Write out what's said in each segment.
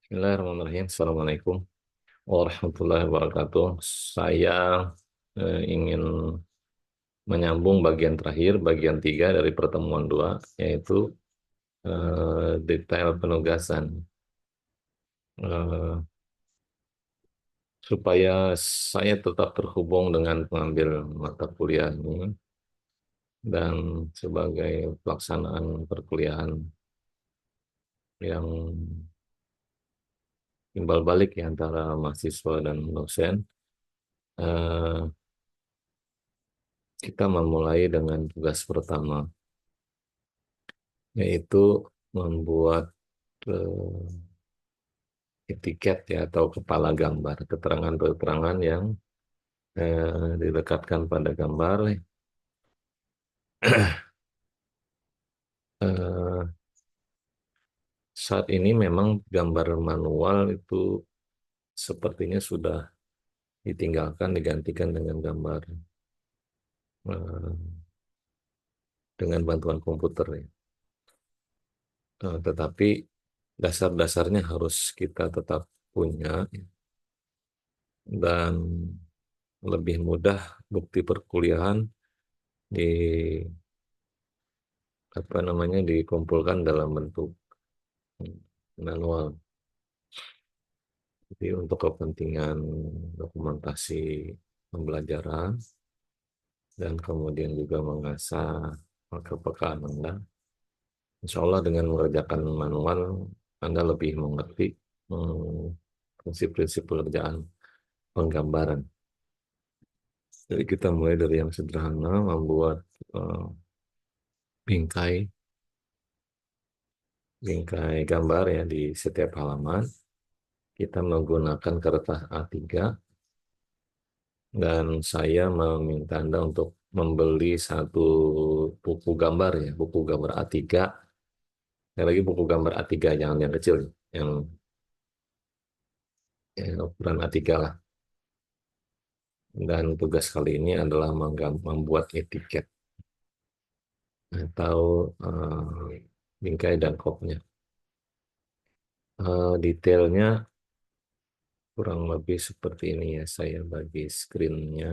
Bismillahirrahmanirrahim. Assalamualaikum warahmatullahi wabarakatuh. Saya ingin menyambung bagian terakhir, bagian 3 dari pertemuan 2, yaitu detail penugasan. Eh, supaya saya tetap terhubung dengan pengambil mata kuliah ini dan sebagai pelaksanaan perkuliahan yang timbal balik ya antara mahasiswa dan dosen, eh, kita memulai dengan tugas pertama, yaitu membuat etiket ya atau kepala gambar, keterangan-keterangan yang dilekatkan pada gambar. Eh, saat ini memang gambar manual itu sepertinya sudah ditinggalkan, digantikan dengan gambar eh, dengan bantuan komputer ya. Tetapi dasar-dasarnya harus kita tetap punya dan lebih mudah bukti perkuliahan di apa namanya dikumpulkan dalam bentuk manual. Jadi untuk kepentingan dokumentasi pembelajaran dan kemudian juga mengasah kepekaan Anda, Insya Allah dengan mengerjakan manual, Anda lebih mengerti hmm, prinsip-prinsip pekerjaan penggambaran. Jadi kita mulai dari yang sederhana, membuat eh, bingkai, bingkai gambar ya di setiap halaman. Kita menggunakan kertas A3 dan saya meminta Anda untuk membeli satu buku gambar ya, buku gambar A3. Yang lagi buku gambar A3, jangan yang kecil, yang ukuran A3 lah. Dan tugas kali ini adalah membuat etiket atau bingkai dan kopnya. Detailnya kurang lebih seperti ini ya. Saya bagi screen-nya.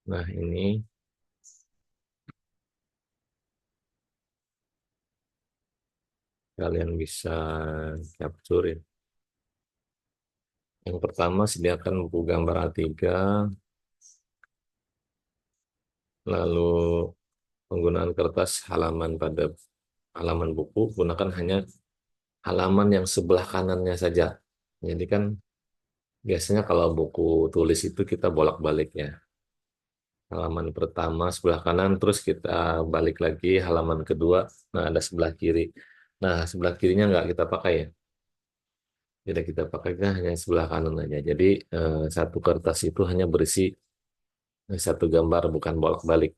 Nah, ini kalian bisa capture ya. Yang pertama, sediakan buku gambar A3, lalu penggunaan kertas halaman pada halaman buku, gunakan hanya halaman yang sebelah kanannya saja. Jadi kan biasanya kalau buku tulis itu kita bolak-balik ya. Halaman pertama sebelah kanan, terus kita balik lagi halaman kedua, nah ada sebelah kiri. Nah, sebelah kirinya nggak kita pakai ya. Jadi kita pakai hanya sebelah kanan aja. Jadi satu kertas itu hanya berisi satu gambar, bukan bolak-balik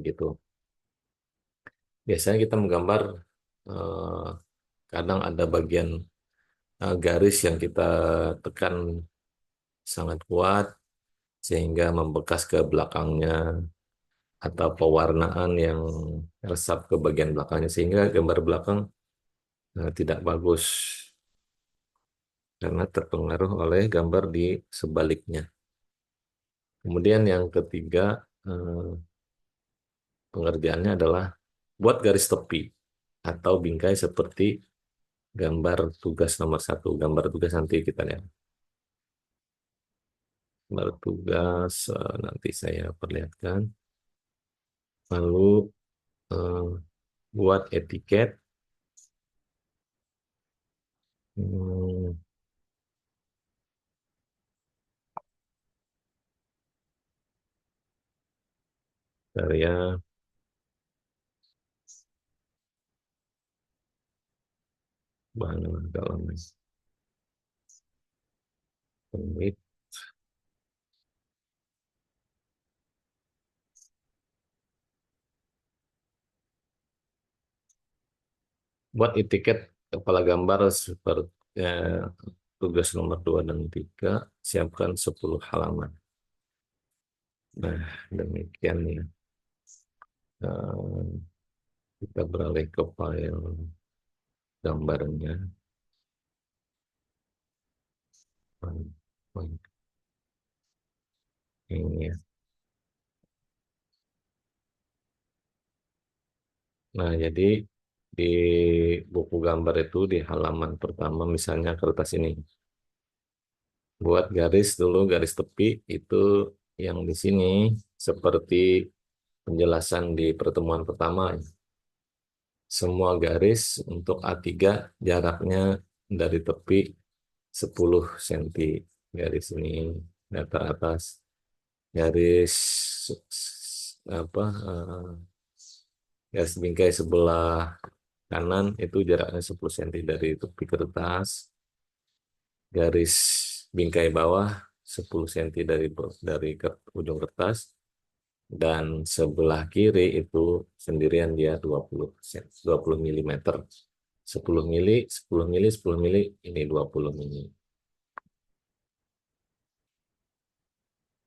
gitu. Biasanya kita menggambar eh, kadang ada bagian garis yang kita tekan sangat kuat sehingga membekas ke belakangnya atau pewarnaan yang resap ke bagian belakangnya sehingga gambar belakang tidak bagus karena terpengaruh oleh gambar di sebaliknya. Kemudian yang ketiga, eh, pengerjaannya adalah buat garis tepi atau bingkai seperti gambar tugas nomor 1. Gambar tugas nanti kita lihat. Gambar tugas nanti saya perlihatkan. Lalu eh, buat etiket. Hmm, Karya bahan agak lama. Menit. Buat etiket kepala gambar seperti tugas nomor 2 dan 3, siapkan 10 halaman. Nah, demikian ya. Eh, kita beralih ke file gambarnya. Ini ya. Nah, jadi di buku gambar itu di halaman pertama misalnya kertas ini. Buat garis dulu, garis tepi itu yang di sini seperti penjelasan di pertemuan pertama. Semua garis untuk A3 jaraknya dari tepi 10 cm. Garis ini datar atas. Garis apa garis bingkai sebelah kanan itu jaraknya 10 cm dari tepi kertas. Garis bingkai bawah 10 cm ujung kertas. Dan sebelah kiri itu sendirian dia 20 milimeter. 10 mili, 10 mili, 10 mili, ini 20 mili.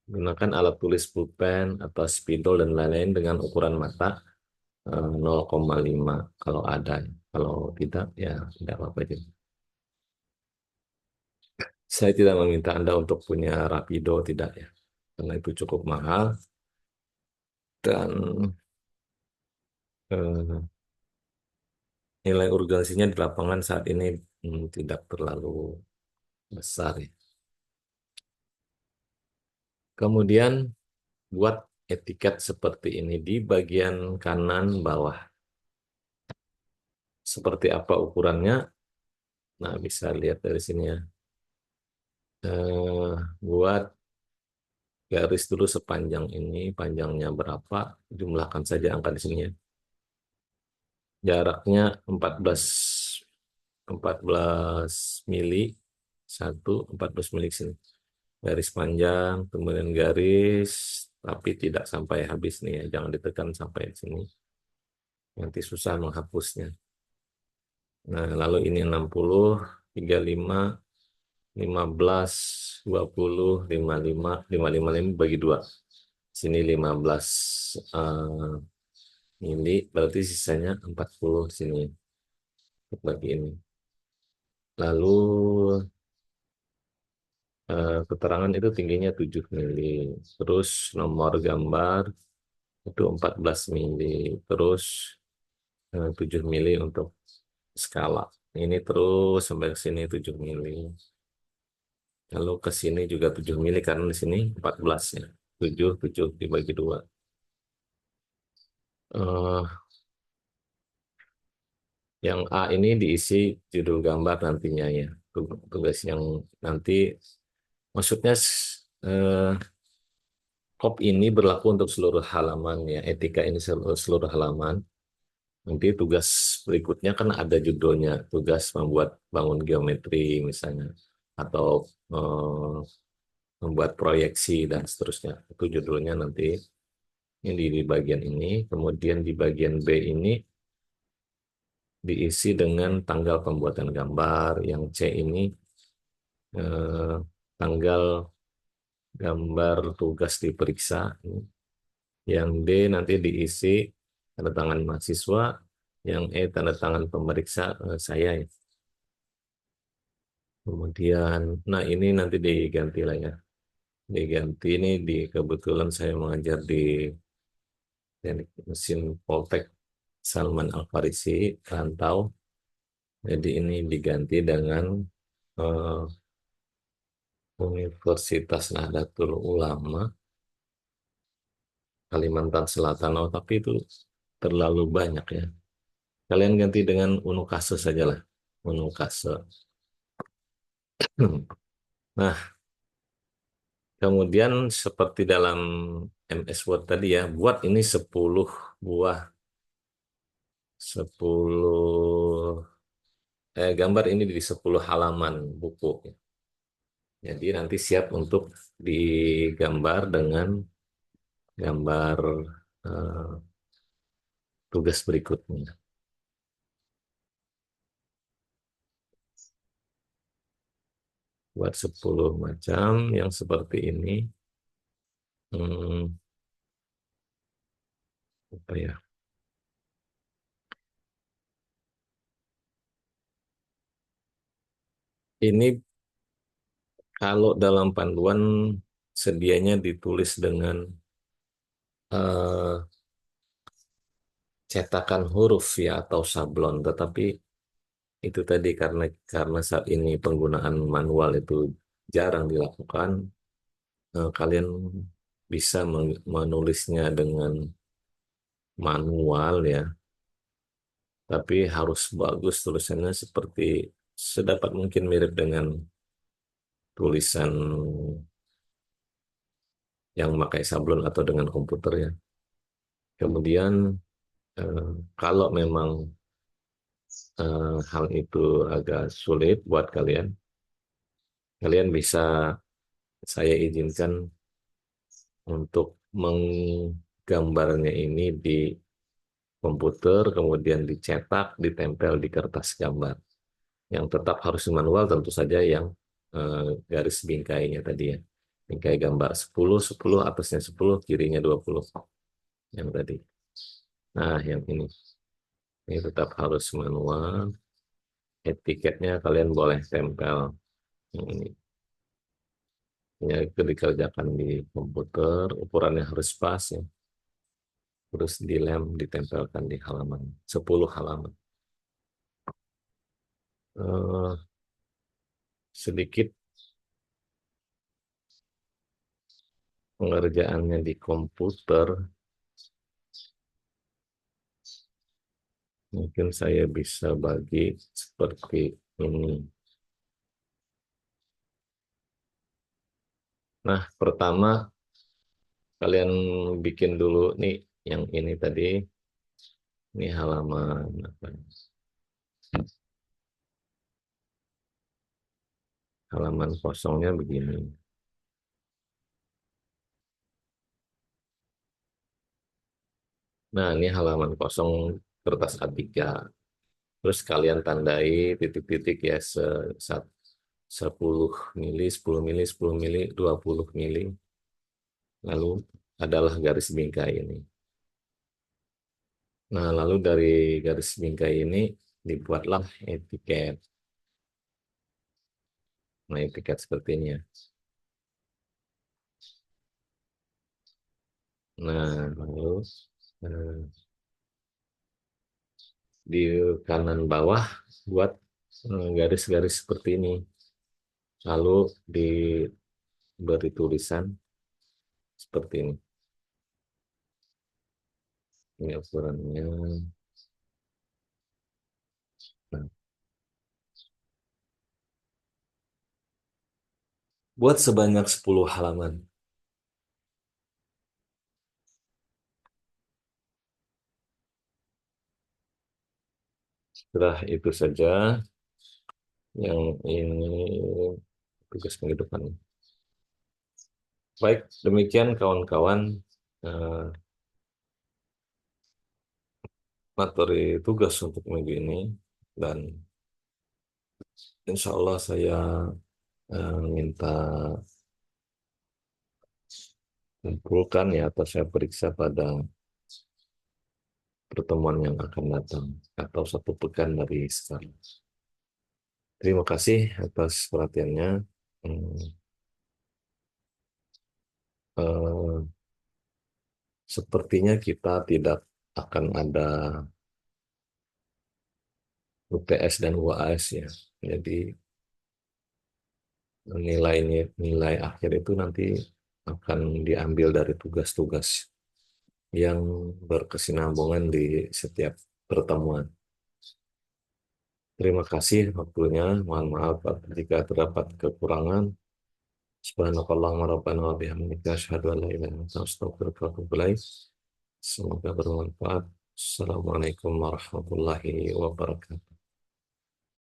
Gunakan alat tulis pulpen atau spidol dan lain-lain dengan ukuran mata 0,5 kalau ada. Kalau tidak, ya tidak apa-apa juga. Saya tidak meminta Anda untuk punya Rapido, tidak ya. Karena itu cukup mahal dan eh, nilai urgensinya di lapangan saat ini tidak terlalu besar ya. Kemudian buat etiket seperti ini di bagian kanan bawah. Seperti apa ukurannya? Nah, bisa lihat dari sini ya. Buat garis dulu sepanjang ini, panjangnya berapa? Jumlahkan saja angka di sini ya. Jaraknya 14 mili, 14 mili sini. Garis panjang, kemudian garis, tapi tidak sampai habis nih ya. Jangan ditekan sampai sini. Nanti susah menghapusnya. Nah, lalu ini 60, 35, 15, 20, 55, 555 bagi 2. Sini 15 eh, mili, berarti sisanya 40 sini untuk bagi ini. Lalu keterangan itu tingginya 7 mili. Terus nomor gambar itu 14 mili. Terus 7 mili untuk skala. Ini terus sampai ke sini 7 mili. Lalu ke sini juga 7 mili karena di sini 14 ya. 7 7 dibagi 2. Eh, yang A ini diisi judul gambar nantinya ya. Tugas yang nanti maksudnya kop ini berlaku untuk seluruh halaman ya. Etika ini seluruh halaman. Nanti tugas berikutnya kan ada judulnya, tugas membuat bangun geometri misalnya atau eh, membuat proyeksi dan seterusnya. Itu judulnya nanti ini di bagian ini. Kemudian di bagian B ini diisi dengan tanggal pembuatan gambar. Yang C ini eh, tanggal gambar tugas diperiksa. Yang D nanti diisi tanda tangan mahasiswa. Yang E tanda tangan pemeriksa saya ya. Kemudian, nah ini nanti diganti lah ya. Diganti ini di kebetulan saya mengajar di teknik mesin Poltek Salman Al Farisi Rantau. Jadi ini diganti dengan eh, Universitas Nahdlatul Ulama Kalimantan Selatan. Oh, tapi itu terlalu banyak ya. Kalian ganti dengan Unukase saja lah. Unukase. Nah, kemudian seperti dalam MS Word tadi ya, buat ini 10 buah 10 gambar ini di 10 halaman buku. Jadi nanti siap untuk digambar dengan gambar eh, tugas berikutnya. Buat 10 macam yang seperti ini. Hmm, apa ya? Ini kalau dalam panduan sedianya ditulis dengan eh, cetakan huruf ya atau sablon, tetapi itu tadi karena saat ini penggunaan manual itu jarang dilakukan, kalian bisa menulisnya dengan manual ya, tapi harus bagus tulisannya seperti sedapat mungkin mirip dengan tulisan yang memakai sablon atau dengan komputer ya. Kemudian eh, kalau memang hal itu agak sulit buat kalian, kalian bisa saya izinkan untuk menggambarnya ini di komputer, kemudian dicetak, ditempel di kertas gambar. Yang tetap harus manual tentu saja yang garis bingkainya tadi ya. Bingkai gambar 10 10 atasnya 10 kirinya 20 yang tadi. Nah, yang ini tetap harus manual. Etiketnya kalian boleh tempel. Yang ini ya, itu dikerjakan di komputer, ukurannya harus pas ya. Terus dilem, ditempelkan di halaman 10 halaman. Eh, sedikit pengerjaannya di komputer, mungkin saya bisa bagi seperti ini. Nah, pertama kalian bikin dulu nih yang ini tadi, ini halaman apa? Halaman kosongnya begini. Nah, ini halaman kosong kertas A3. Terus kalian tandai titik-titik ya 10 mili, 10 mili, 10 mili, 20 mili. Lalu adalah garis bingkai ini. Nah, lalu dari garis bingkai ini dibuatlah etiket. Nah, etiket seperti ini ya. Nah, lalu eh, di kanan bawah buat garis-garis seperti ini. Lalu diberi tulisan seperti ini. Ini ukurannya. Nah, buat sebanyak 10 halaman. Setelah itu saja yang ini tugas kehidupan. Baik, demikian kawan-kawan eh, materi tugas untuk minggu ini dan insya Allah saya minta kumpulkan ya atau saya periksa pada pertemuan yang akan datang atau satu pekan dari sekarang. Terima kasih atas perhatiannya. Hmm, eh, sepertinya kita tidak akan ada UTS dan UAS ya. Jadi nilai akhir itu nanti akan diambil dari tugas-tugas yang berkesinambungan di setiap pertemuan. Terima kasih waktunya. Mohon maaf jika terdapat kekurangan. Subhanakallahumma rabbana wa bihamdika asyhadu an la ilaha illa anta astaghfiruka wa atubu ilaik. Semoga bermanfaat. Assalamualaikum warahmatullahi wabarakatuh.